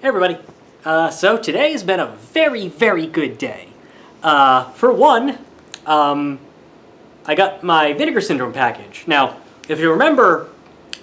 Hey everybody. So today has been a very, very good day. For one, I got my Vinegar Syndrome package. Now, if you remember,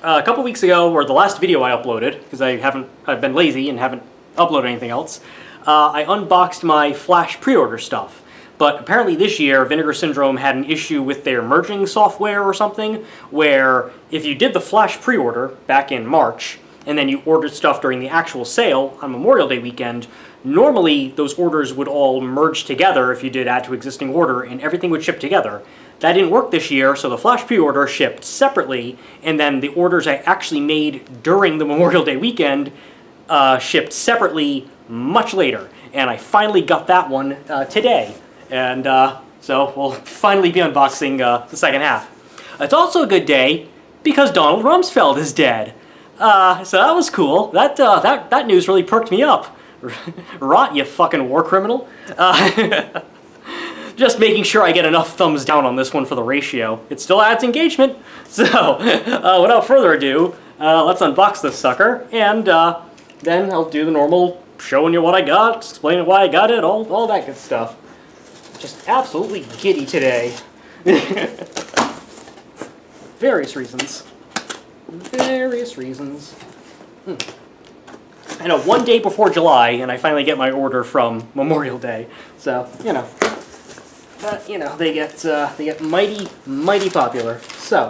a couple weeks ago, or the last video I uploaded, because I've been lazy and haven't uploaded anything else, I unboxed my Flash Preorder stuff. But apparently this year, Vinegar Syndrome had an issue with their merging software or something, where if you did the Flash Preorder back in March, and then you ordered stuff during the actual sale on Memorial Day weekend, normally those orders would all merge together if you did add to existing order, and everything would ship together. That didn't work this year, so the Flash Preorder shipped separately, and then the orders I actually made during the Memorial Day weekend shipped separately much later. And I finally got that one today. And so we'll finally be unboxing the second half. It's also a good day because Donald Rumsfeld is dead. So that was cool. That news really perked me up. Rot, you fucking war criminal. Just making sure I get enough thumbs down on this one for the ratio. It still adds engagement. So, without further ado, let's unbox this sucker, and then I'll do the normal showing you what I got, explaining why I got it, all that good stuff. Just absolutely giddy today. Various reasons. I know, one day before July, and I finally get my order from Memorial Day. So, they get mighty popular. So,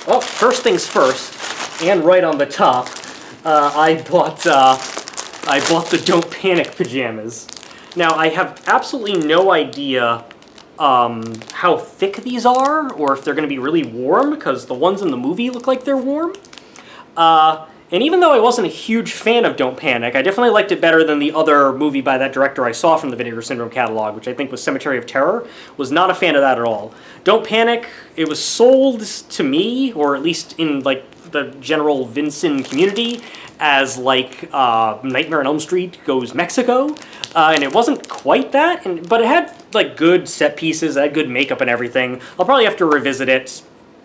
well, first things first, and right on the top, I bought the Don't Panic pajamas. Now, I have absolutely no idea how thick these are, or if they're going to be really warm, because the ones in the movie look like they're warm. And even though I wasn't a huge fan of Don't Panic, I definitely liked it better than the other movie by that director I saw from the Vinegar Syndrome catalog, which I think was Cemetery of Terror. Was not a fan of that at all. Don't Panic, it was sold to me, or at least in like the general Vincent community, as like Nightmare on Elm Street Goes Mexico, and it wasn't quite that, but it had like good set pieces, it had good makeup and everything. I'll probably have to revisit it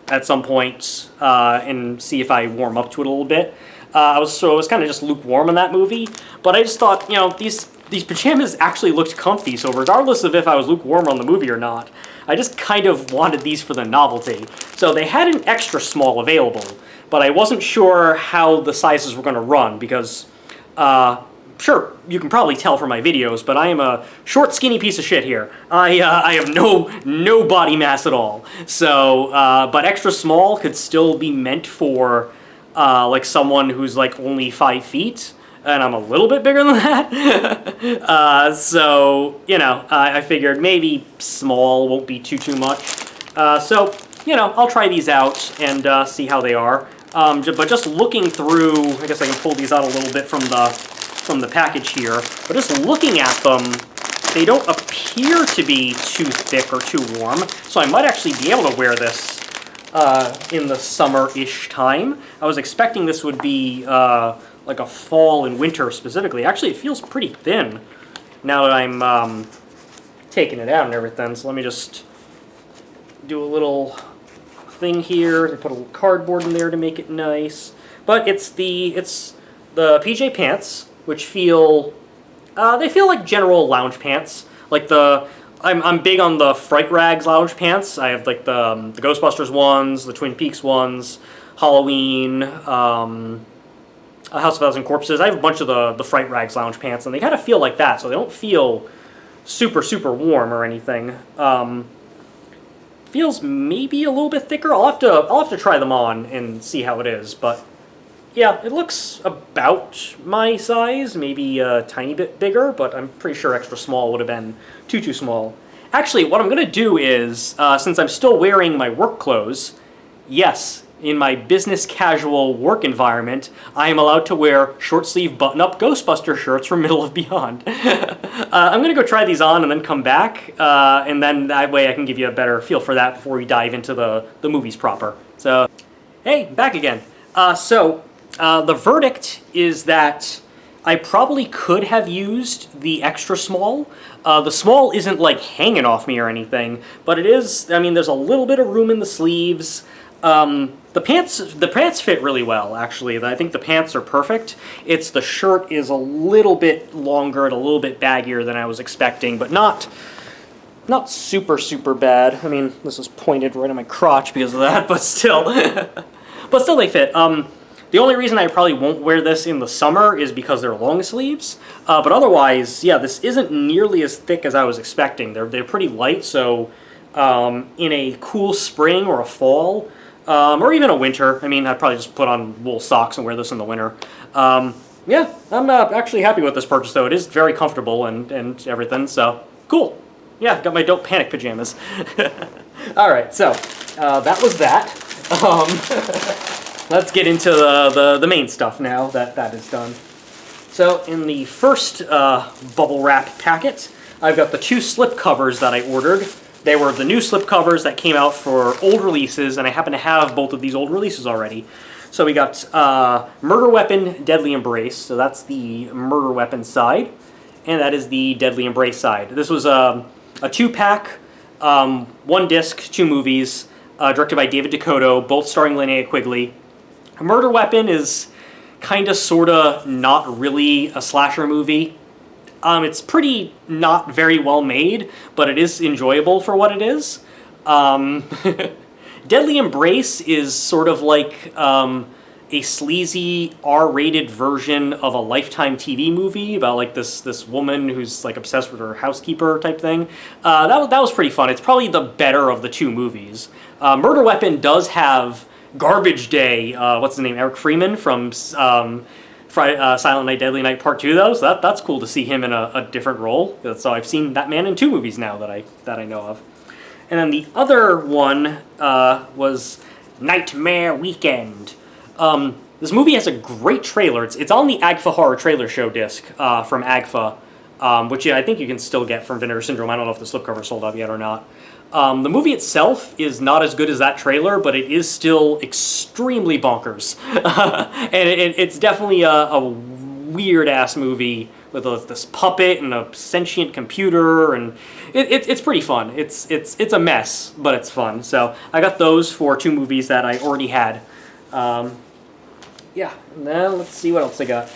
at some point and see if I warm up to it a little bit. I was kind of just lukewarm on that movie, but I just thought, these pajamas actually looked comfy, so regardless of if I was lukewarm on the movie or not, I just kind of wanted these for the novelty. So they had an extra small available, but I wasn't sure how the sizes were going to run because, sure, you can probably tell from my videos, but I am a short, skinny piece of shit here. I have no body mass at all. So, but extra small could still be meant for like someone who's like only 5 feet, and I'm a little bit bigger than that. So, I figured maybe small won't be too much. So, I'll try these out and see how they are. But just looking through, I guess I can pull these out a little bit from the package here, but just looking at them, they don't appear to be too thick or too warm, so I might actually be able to wear this in the summer-ish time. I was expecting this would be like a fall and winter specifically. Actually, it feels pretty thin now that I'm taking it out and everything, so let me just do a little thing here. They put a little cardboard in there to make it nice, but it's the PJ pants, which feel like general lounge pants. Like I'm big on the Fright Rags lounge pants. I have like the Ghostbusters ones, the Twin Peaks ones, Halloween, House of a Thousand Corpses. I have a bunch of the Fright Rags lounge pants, and they kind of feel like that, so they don't feel super warm or anything. Feels maybe a little bit thicker. I'll have to try them on and see how it is, but yeah, it looks about my size, maybe a tiny bit bigger, but I'm pretty sure extra small would have been too small. Actually, what I'm going to do is, since I'm still wearing my work clothes, yes, in my business casual work environment, I am allowed to wear short-sleeve button-up Ghostbuster shirts from Middle of Beyond. I'm going to go try these on and then come back, and then that way I can give you a better feel for that before we dive into the movies proper. So, hey, back again. The verdict is that I probably could have used the extra small. The small isn't like hanging off me or anything, but it is, I mean, there's a little bit of room in the sleeves. The pants fit really well, actually. I think the pants are perfect. It's the shirt is a little bit longer and a little bit baggier than I was expecting, but not super, super bad. I mean, this is pointed right on my crotch because of that, but still. But still they fit. The only reason I probably won't wear this in the summer is because they're long sleeves. But otherwise, yeah, this isn't nearly as thick as I was expecting. They're pretty light, so in a cool spring or a fall, or even a winter, I mean, I'd probably just put on wool socks and wear this in the winter. Yeah, I'm actually happy with this purchase, though. It is very comfortable and everything, so cool. Yeah, got my Don't Panic pajamas. Alright, so that was that. Let's get into the main stuff now that is done. So in the first bubble wrap packet, I've got the 2 slip covers that I ordered. They were the new slip covers that came out for old releases, and I happen to have both of these old releases already. So we got Murder Weapon, Deadly Embrace. So that's the Murder Weapon side, and that is the Deadly Embrace side. This was a 2-pack, 1 disc, 2 movies, directed by David Dakota, both starring Linnea Quigley. Murder Weapon is kind of, sort of, not really a slasher movie. It's pretty not very well made, but it is enjoyable for what it is. Deadly Embrace is sort of like a sleazy R-rated version of a Lifetime TV movie about like this woman who's like obsessed with her housekeeper type thing. That was pretty fun. It's probably the better of the 2 movies. Murder Weapon does have Garbage Day. What's his name? Eric Freeman from Silent Night, Deadly Night Part 2, though. So that's cool to see him in a different role. So I've seen that man in 2 movies now that I know of. And then the other one was Nightmare Weekend. This movie has a great trailer. It's on the AGFA Horror Trailer Show disc from AGFA, which I think you can still get from Vinegar Syndrome. I don't know if the slipcover sold out yet or not. The movie itself is not as good as that trailer, but it is still extremely bonkers. And it's definitely a weird-ass movie with this puppet and a sentient computer, and it's pretty fun. It's a mess, but it's fun. So I got those for 2 movies that I already had. Yeah, and then let's see what else I got.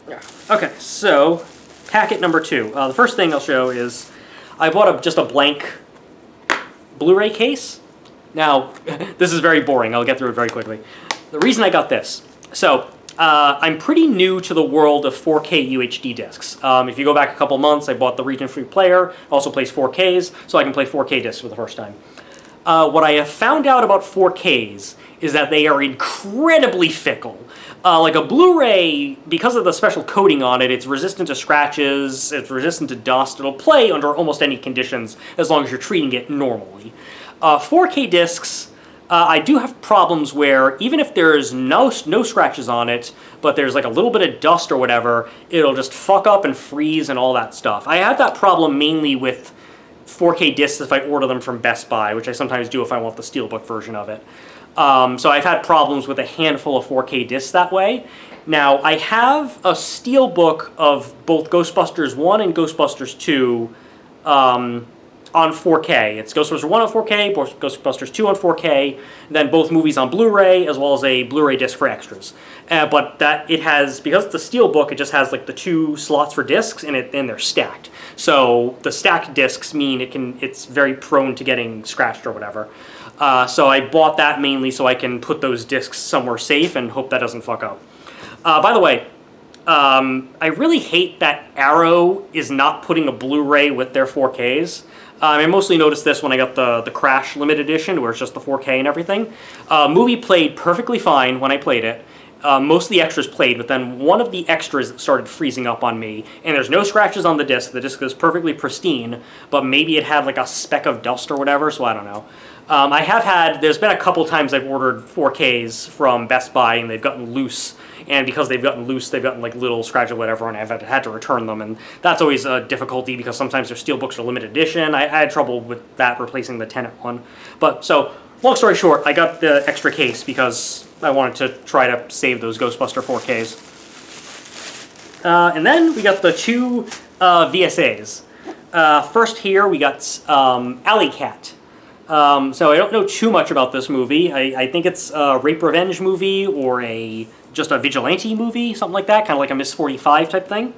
Yeah. Okay, so packet number 2. The first thing I'll show is I bought just a blank Blu-ray case. Now, this is very boring. I'll get through it very quickly. The reason I got this. So, I'm pretty new to the world of 4K UHD discs. If you go back a couple months, I bought the region-free player. Also plays 4Ks, so I can play 4K discs for the first time. What I have found out about 4Ks is that they are incredibly fickle. Like a Blu-ray, because of the special coating on it, it's resistant to scratches, it's resistant to dust, it'll play under almost any conditions as long as you're treating it normally. 4K discs, I do have problems where even if there's no scratches on it, but there's like a little bit of dust or whatever, it'll just fuck up and freeze and all that stuff. I have that problem mainly with 4K discs if I order them from Best Buy, which I sometimes do if I want the Steelbook version of it. So I've had problems with a handful of 4K discs that way. Now, I have a Steelbook of both Ghostbusters 1 and Ghostbusters 2 on 4K. It's Ghostbusters 1 on 4K, Ghostbusters 2 on 4K, then both movies on Blu-ray, as well as a Blu-ray disc for extras. But that it has, because it's a Steelbook, it just has like the 2 slots for discs, and they're stacked. So the stacked discs mean it's very prone to getting scratched or whatever. So I bought that mainly so I can put those discs somewhere safe and hope that doesn't fuck up. By the way, I really hate that Arrow is not putting a Blu-ray with their 4Ks. I mostly noticed this when I got the Crash Limited Edition, where it's just the 4K and everything. Movie played perfectly fine when I played it. Most of the extras played, but then one of the extras started freezing up on me, and there's no scratches on the disc. The disc is perfectly pristine, but maybe it had like a speck of dust or whatever, so I don't know. There's been a couple times I've ordered 4Ks from Best Buy, and they've gotten loose, and because they've gotten loose, they've gotten like little scratch or whatever, and I've had to return them, and that's always a difficulty because sometimes their Steelbooks are limited edition. I had trouble with that replacing the Tenet one. But, so, long story short, I got the extra case because I wanted to try to save those Ghostbuster 4Ks. And then we got the 2 VSAs. First here we got Alley Cat. So I don't know too much about this movie. I think it's a rape revenge movie or just a vigilante movie, something like that, kind of like a Miss 45 type thing.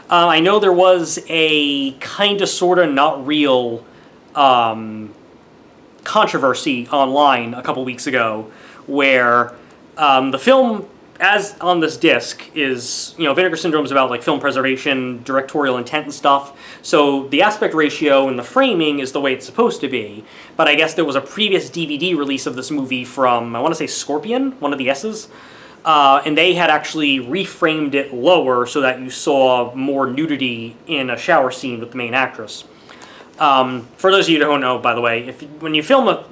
I know there was a kind of, sort of, not real controversy online a couple weeks ago where the film, as on this disc, is, Vinegar Syndrome is about like film preservation, directorial intent and stuff. So the aspect ratio and the framing is the way it's supposed to be. But I guess there was a previous DVD release of this movie from, I want to say Scorpion, one of the S's. And they had actually reframed it lower so that you saw more nudity in a shower scene with the main actress. For those of you who don't know, by the way, when you film a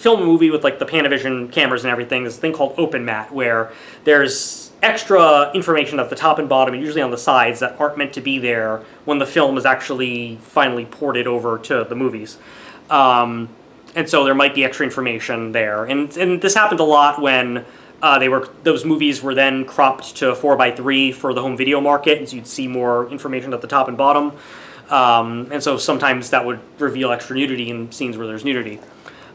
movie with like the Panavision cameras and everything, there's a thing called open matte where there's extra information at the top and bottom, and usually on the sides, that aren't meant to be there when the film is actually finally ported over to the movies. And so there might be extra information there, and this happened a lot when those movies were then cropped to 4:3 for the home video market, and so you'd see more information at the top and bottom. And so sometimes that would reveal extra nudity in scenes where there's nudity.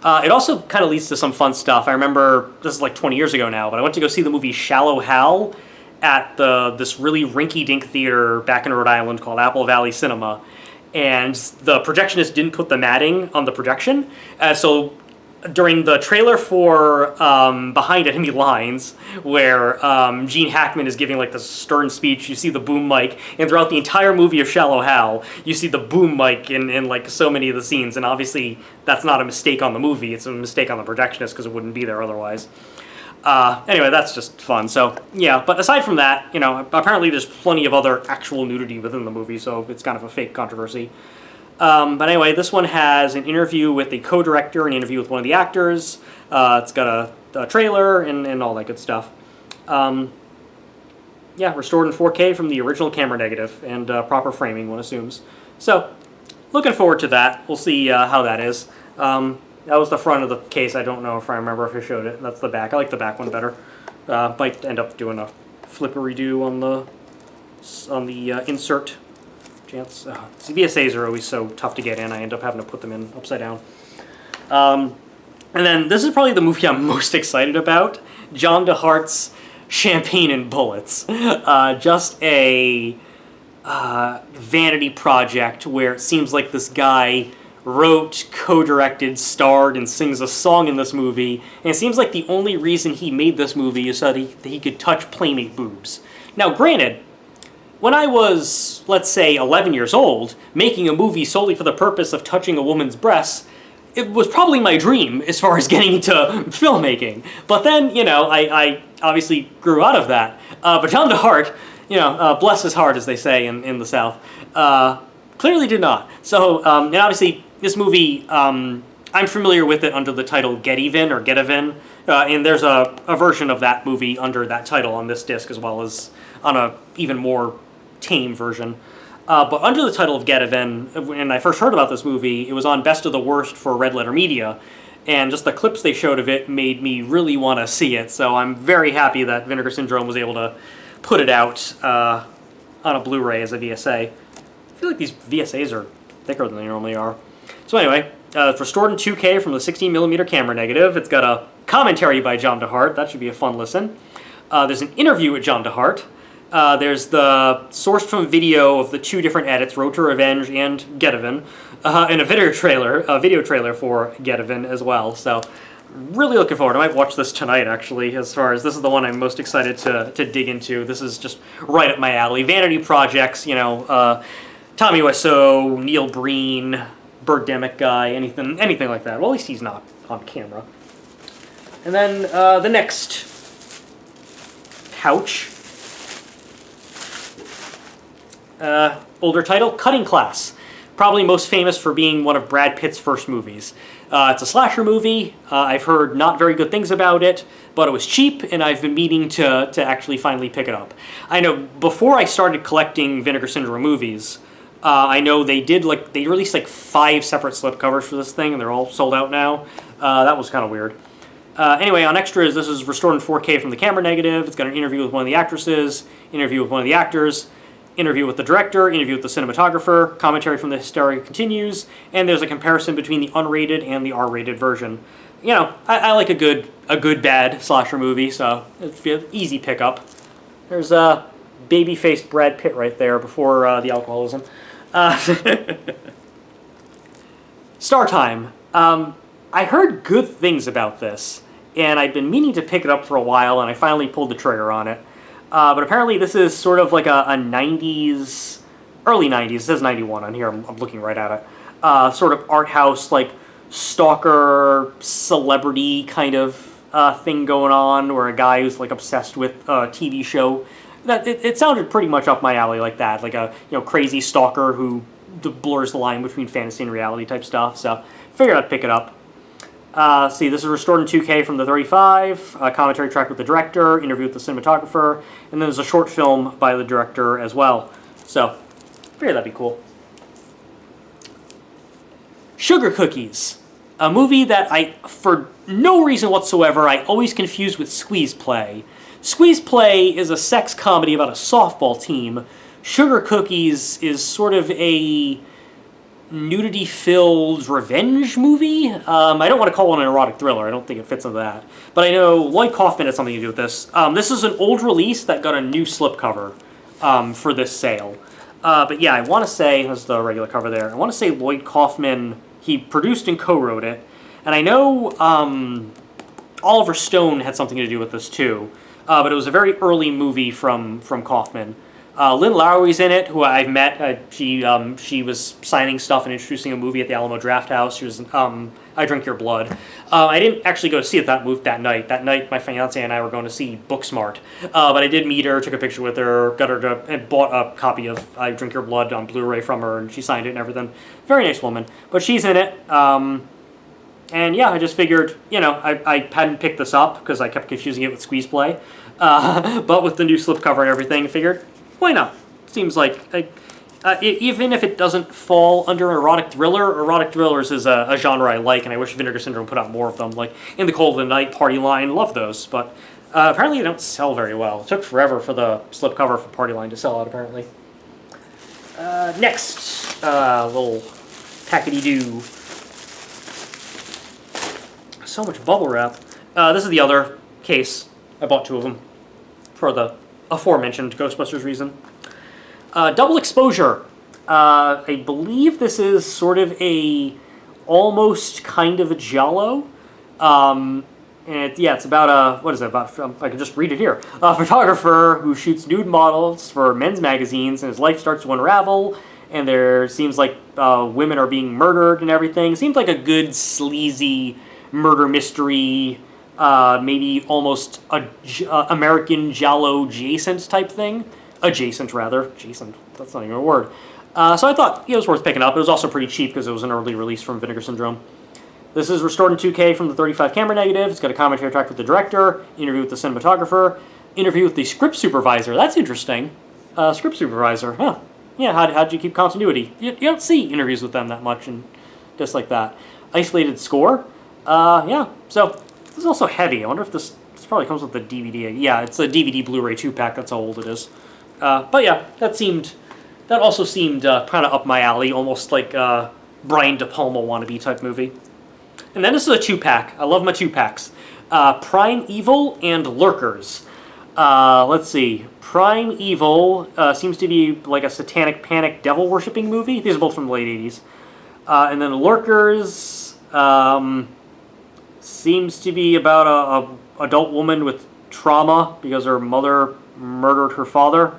It also kind of leads to some fun stuff. I remember, this is like 20 years ago now, but I went to go see the movie Shallow Hal at this really rinky-dink theater back in Rhode Island called Apple Valley Cinema. And the projectionist didn't put the matting on the projection. So during the trailer for Behind Enemy Lines, where Gene Hackman is giving like this stern speech, you see the boom mic, and throughout the entire movie of Shallow Hal, you see the boom mic in like so many of the scenes, and obviously that's not a mistake on the movie, it's a mistake on the projectionist because it wouldn't be there otherwise. Anyway, that's just fun. So yeah, but aside from that, apparently there's plenty of other actual nudity within the movie, so it's kind of a fake controversy. But anyway, this one has an interview with the co-director, an interview with one of the actors. It's got a trailer and all that good stuff. Yeah, restored in 4K from the original camera negative and proper framing, one assumes. So, looking forward to that. We'll see how that is. That was the front of the case. I don't know if I remember if I showed it. That's the back. I like the back one better. Might end up doing a flippery-do on the insert. Chance. VSAs are always so tough to get in. I end up having to put them in upside down. And then this is probably the movie I'm most excited about. John DeHart's Champagne and Bullets. Just a vanity project where it seems like this guy wrote, co-directed, starred, and sings a song in this movie. And it seems like the only reason he made this movie is so that he could touch Playmate boobs. Now, granted, when I was, let's say, 11 years old, making a movie solely for the purpose of touching a woman's breasts, it was probably my dream as far as getting into filmmaking. But then, I obviously grew out of that. But John DeHart, bless his heart, as they say in the South, clearly did not. So, and obviously, this movie, I'm familiar with it under the title Get Even or Get Even. And there's a version of that movie under that title on this disc, as well as on a even more tame version. But under the title of Get Even, when I first heard about this movie, it was on Best of the Worst for Red Letter Media, and just the clips they showed of it made me really want to see it, so I'm very happy that Vinegar Syndrome was able to put it out on a Blu-ray as a VSA. I feel like these VSAs are thicker than they normally are. So anyway, it's restored in 2K from the 16mm camera negative. It's got a commentary by John DeHart. That should be a fun listen. There's an interview with John DeHart. There's the sourced from video of the two different edits, Road to Revenge and Get Even, and a video trailer for Get Even as well. So, really looking forward. I might watch this tonight, actually, as far as this is the one I'm most excited to dig into. This is just right up my alley. Vanity projects, Tommy Wiseau, Neil Breen, Birdemic guy, anything like that. Well, at least he's not on camera. And then the next pouch. Older title, Cutting Class. Probably most famous for being one of Brad Pitt's first movies. It's a slasher movie. I've heard not very good things about it, but it was cheap, and I've been meaning to actually finally pick it up. I know before I started collecting Vinegar Syndrome movies, I know they released like 5 separate slipcovers for this thing, and they're all sold out now. That was kind of weird. Anyway, on extras, this is restored in 4K from the camera negative. It's got an interview with one of the actresses, interview with one of the actors. interview with the director, interview with the cinematographer, commentary from the hysteria continues, and there's a comparison between the unrated and the R-rated version. You know, I like a good bad slasher movie, so it's an easy pickup. There's a baby-faced Brad Pitt right there before the alcoholism. Star Time. I heard good things about this, and I'd been meaning to pick it up for a while, and I finally pulled the trigger on it. But apparently this is sort of like a 90s, early 90s, it says 91 on here, I'm looking right at it, sort of art house, like, stalker, celebrity kind of thing going on, where a guy who's, like, obsessed with a TV show. It sounded pretty much up my alley like that, like a, crazy stalker who blurs the line between fantasy and reality type stuff, so figured I'd pick it up. See, this is restored in 2K from the 35, a commentary track with the director, interview with the cinematographer, and then there's a short film by the director as well. So, figured that'd be cool. Sugar Cookies, a movie that I, for no reason whatsoever, I always confuse with Squeeze Play. Squeeze Play is a sex comedy about a softball team. Sugar Cookies is sort of a nudity-filled revenge movie. I don't want to call it an erotic thriller. I don't think it fits into that. But I know Lloyd Kaufman had something to do with this. This is an old release that got a new slipcover for this sale. But yeah, I want to say, that's the regular cover there, I want to say Lloyd Kaufman, he produced and co-wrote it. And I know Oliver Stone had something to do with this too. But it was a very early movie from Kaufman. Lynn Lowry's in it, who I've met. She was signing stuff and introducing a movie at the Alamo Drafthouse. She was I Drink Your Blood. I didn't actually go to see it that night. That night, my fiance and I were going to see Booksmart. But I did meet her, took a picture with her, got her to, and bought a copy of I Drink Your Blood on Blu-ray from her, and she signed it and everything. Very nice woman. But she's in it. And yeah, I just figured, I hadn't picked this up because I kept confusing it with Squeeze Play. But with the new slipcover and everything, I figured, why not? Seems like, even if it doesn't fall under erotic thrillers is a genre I like, and I wish Vinegar Syndrome put out more of them. Like, In the Cold of the Night, Party Line, love those. But apparently they don't sell very well. It took forever for the slipcover for Party Line to sell out, apparently. Next, little packety-doo. So much bubble wrap. This is the other case. I bought two of them for the aforementioned Ghostbusters reason. Double Exposure. I believe this is sort of almost kind of a giallo. And it's about what is it about? I can just read it here. A photographer who shoots nude models for men's magazines, and his life starts to unravel, and there seems like women are being murdered and everything. Seems like a good sleazy murder mystery, maybe almost American giallo adjacent type thing. Adjacent, that's not even a word. So I thought it was worth picking up. It was also pretty cheap because it was an early release from Vinegar Syndrome. This is restored in 2K from the 35 camera negative. It's got a commentary track with the director, interview with the cinematographer, interview with the script supervisor. That's interesting. Script supervisor, huh. Yeah, how'd you keep continuity? You don't see interviews with them that much and just like that. Isolated score. Yeah, so this is also heavy. I wonder if this probably comes with the DVD. Yeah, it's a DVD Blu-ray 2-pack. That's how old it is. But yeah, that also seemed kind of up my alley, almost like Brian De Palma wannabe type movie. And then this is a 2-pack. I love my 2-packs. Prime Evil and Lurkers. Let's see. Prime Evil seems to be like a satanic panic devil worshipping movie. These are both from the late 80s. And then Lurkers seems to be about a adult woman with trauma because her mother murdered her father.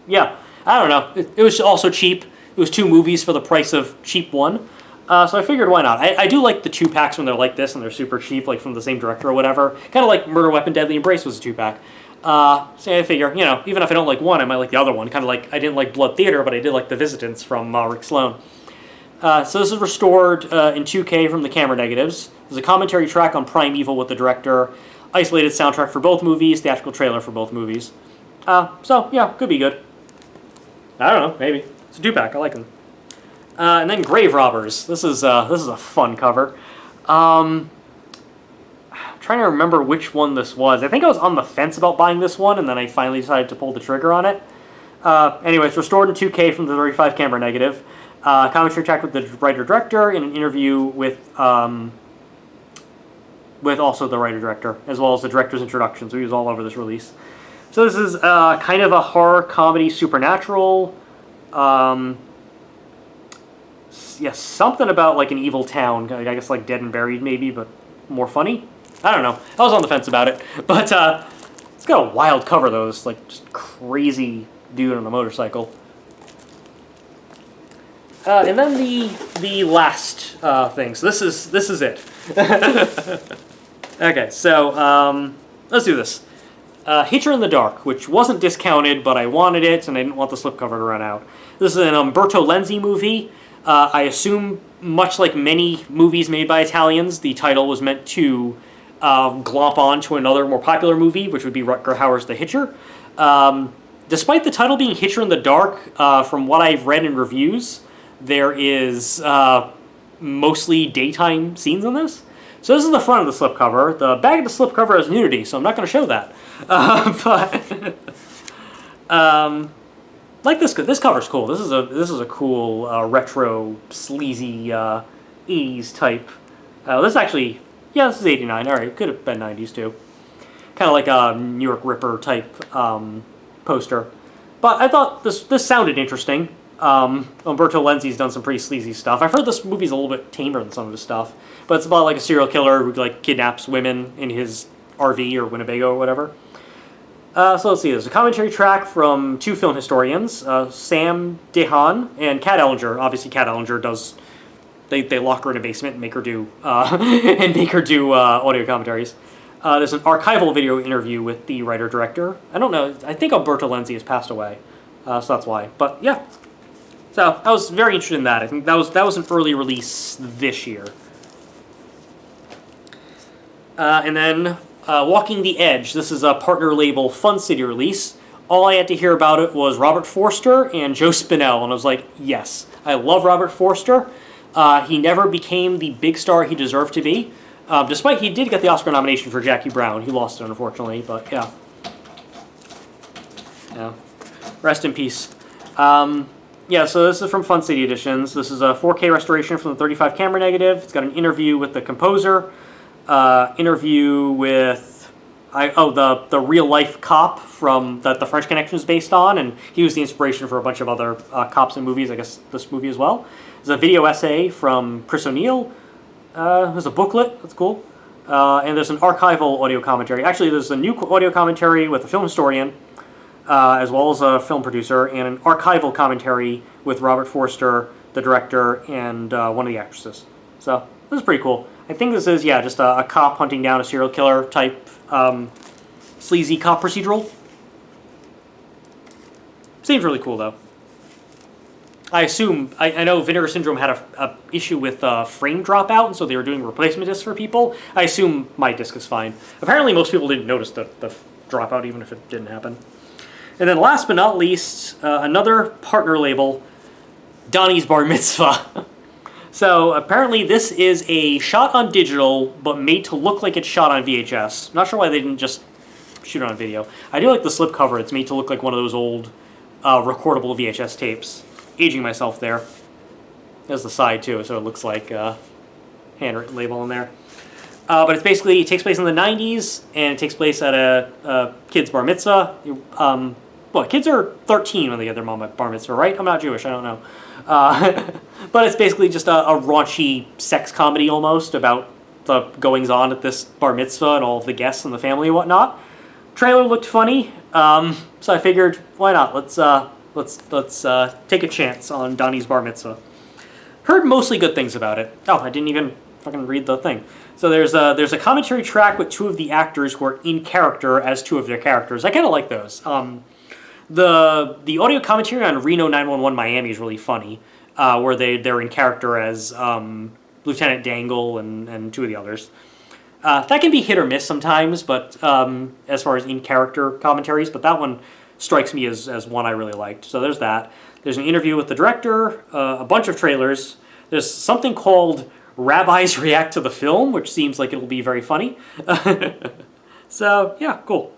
Yeah, I don't know. It was also cheap. It was 2 movies for the price of cheap one. So I figured, why not? I do like the 2-packs when they're like this and they're super cheap, like from the same director or whatever. Kind of like Murder Weapon Deadly Embrace was a 2-pack. So I figure, even if I don't like one, I might like the other one. Kind of like, I didn't like Blood Theater, but I did like The Visitants from Rick Sloan. So this is restored in 2K from the camera negatives. There's a commentary track on Prime Evil with the director, isolated soundtrack for both movies, theatrical trailer for both movies. So, yeah, could be good. I don't know, maybe. It's a 2-pack, I like them. And then Grave Robbers. This is a fun cover. I'm trying to remember which one this was. I think I was on the fence about buying this one, and then I finally decided to pull the trigger on it. Anyway, it's restored in 2K from the 35 camera negative. Commentary track with the writer-director in an interview with also the writer-director, as well as the director's introduction, so he was all over this release. So this is kind of a horror comedy supernatural. Yeah, something about like an evil town. I guess like Dead and Buried maybe, but more funny. I don't know. I was on the fence about it, but it's got a wild cover though. This like just crazy dude on a motorcycle. And then the last thing. So this is it. Okay, so let's do this. Hitcher in the Dark, which wasn't discounted, but I wanted it, and I didn't want the slipcover to run out. This is an Umberto Lenzi movie. I assume, much like many movies made by Italians, the title was meant to glomp on to another more popular movie, which would be Rutger Hauer's The Hitcher. Despite the title being Hitcher in the Dark, from what I've read in reviews, there is mostly daytime scenes in this. So this is the front of the slipcover. The back of the slipcover has nudity, so I'm not going to show that. Like this cover's cool. This is a cool retro sleazy 80s type. This is actually, yeah, this is 89. All right, could have been 90s too. Kind of like a New York Ripper type poster. But I thought this sounded interesting. Umberto Lenzi's done some pretty sleazy stuff. I've heard this movie's a little bit tamer than some of his stuff, but it's about like a serial killer who like kidnaps women in his RV or Winnebago or whatever. So let's see, there's a commentary track from two film historians, Sam Dehan and Kat Ellinger. Obviously Kat Ellinger does, they lock her in a basement and make her do, audio commentaries. There's an archival video interview with the writer-director. I don't know, I think Umberto Lenzi has passed away, so that's why. But yeah, so I was very interested in that. I think that was an early release this year. And then Walking the Edge. This is a partner label Fun City release. All I had to hear about it was Robert Forster and Joe Spinell, and I was like, yes, I love Robert Forster. He never became the big star he deserved to be, despite he did get the Oscar nomination for Jackie Brown. He lost it, unfortunately, but yeah. Yeah. Rest in peace. Yeah, so this is from Fun City Editions. This is a 4K restoration from the 35 camera negative. It's got an interview with the composer, interview with the real life cop from that the French Connection is based on, and he was the inspiration for a bunch of other cops and movies. I guess this movie as well. There's a video essay from Chris O'Neill. There's a booklet. That's cool. And there's an archival audio commentary. Actually, there's a new audio commentary with a film historian, as well as a film producer, and an archival commentary with Robert Forster, the director, and one of the actresses. So this is pretty cool. I think this is, yeah, just a cop hunting down a serial killer type sleazy cop procedural. Seems really cool, though. I assume, I know Vinegar Syndrome had a issue with frame dropout, and so they were doing replacement discs for people. I assume my disc is fine. Apparently most people didn't notice the dropout, even if it didn't happen. And then last but not least, another partner label, Donnies Bar Mitzvah. So apparently this is a shot on digital, but made to look like it's shot on VHS. Not sure why they didn't just shoot it on video. I do like the slipcover. It's made to look like one of those old recordable VHS tapes. Aging myself there. There's the side too, so it looks like a handwritten label in there. But it takes place in the 90s, and it takes place at a kid's bar mitzvah. Kids are 13 when they get their bar mitzvah, right? I'm not Jewish, I don't know. But it's basically just a raunchy sex comedy almost about the goings-on at this bar mitzvah and all of the guests and the family and whatnot. Trailer looked funny, so I figured, why not? Let's take a chance on Donnies Bar Mitzvah. Heard mostly good things about it. Oh, I didn't even fucking read the thing. So there's a commentary track with two of the actors who are in character as two of their characters. I kind of like those. The audio commentary on Reno 911 Miami is really funny, where they're in character as Lieutenant Dangle and two of the others. That can be hit or miss sometimes, but as far as in character commentaries, but that one strikes me as one I really liked. So there's that. There's an interview with the director, a bunch of trailers. There's something called Rabbis React to the Film, which seems like it'll be very funny. So yeah, cool.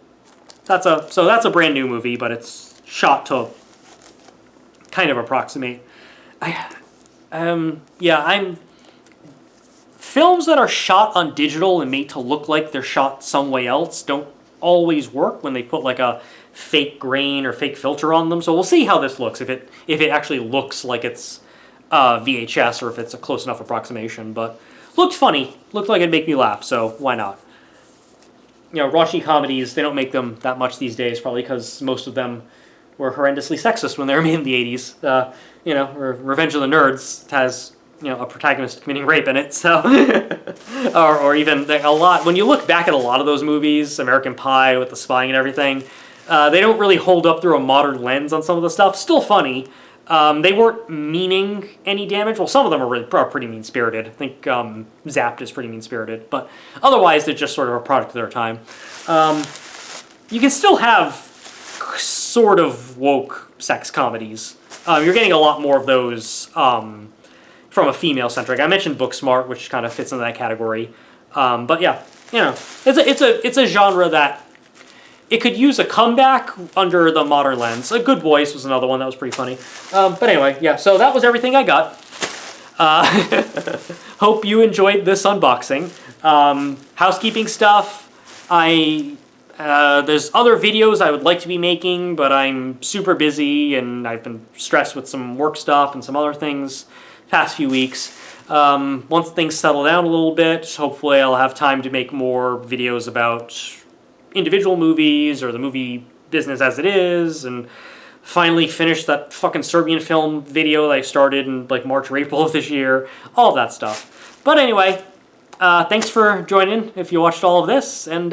That's a brand new movie, but it's shot to kind of approximate. Yeah, films that are shot on digital and made to look like they're shot some way else don't always work when they put like a fake grain or fake filter on them. So we'll see how this looks, if it actually looks like it's VHS or if it's a close enough approximation. But looked funny, looked like it'd make me laugh, so why not? You know, raunchy comedies, they don't make them that much these days, probably because most of them were horrendously sexist when they were made in the 80s. You know, Revenge of the Nerds has, you know, a protagonist committing rape in it, so... or even a lot... When you look back at a lot of those movies, American Pie with the spying and everything, they don't really hold up through a modern lens on some of the stuff. Still funny. They weren't meaning any damage. Well, some of them are pretty mean-spirited. I think Zapped is pretty mean-spirited. But otherwise, they're just sort of a product of their time. You can still have sort of woke sex comedies. You're getting a lot more of those from a female-centric. I mentioned Booksmart, which kind of fits into that category. But yeah, you know, it's a genre that it could use a comeback under the modern lens. A Good Boys was another one that was pretty funny. But anyway, yeah, so that was everything I got. Hope you enjoyed this unboxing. Housekeeping stuff. There's other videos I would like to be making, but I'm super busy and I've been stressed with some work stuff and some other things past few weeks. Once things settle down a little bit, hopefully I'll have time to make more videos about individual movies or the movie business as it is, and finally finish that fucking Serbian film video that I started in like March or April of this year. All of that stuff. But anyway, thanks for joining if you watched all of this. And,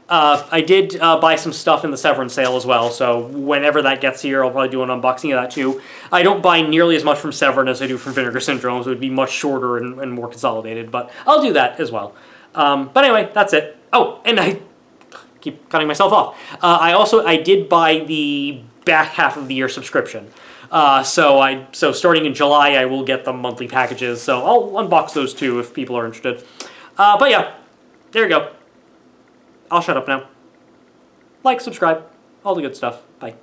I did buy some stuff in the Severance sale as well, so whenever that gets here, I'll probably do an unboxing of that too. I don't buy nearly as much from Severance as I do from Vinegar Syndrome, so it would be much shorter and more consolidated, but I'll do that as well. But anyway, that's it. Oh, and I keep cutting myself off. I did buy the back half of the year subscription. So starting in July, I will get the monthly packages, so I'll unbox those too if people are interested. But yeah, there you go. I'll shut up now. Like, subscribe, all the good stuff. Bye.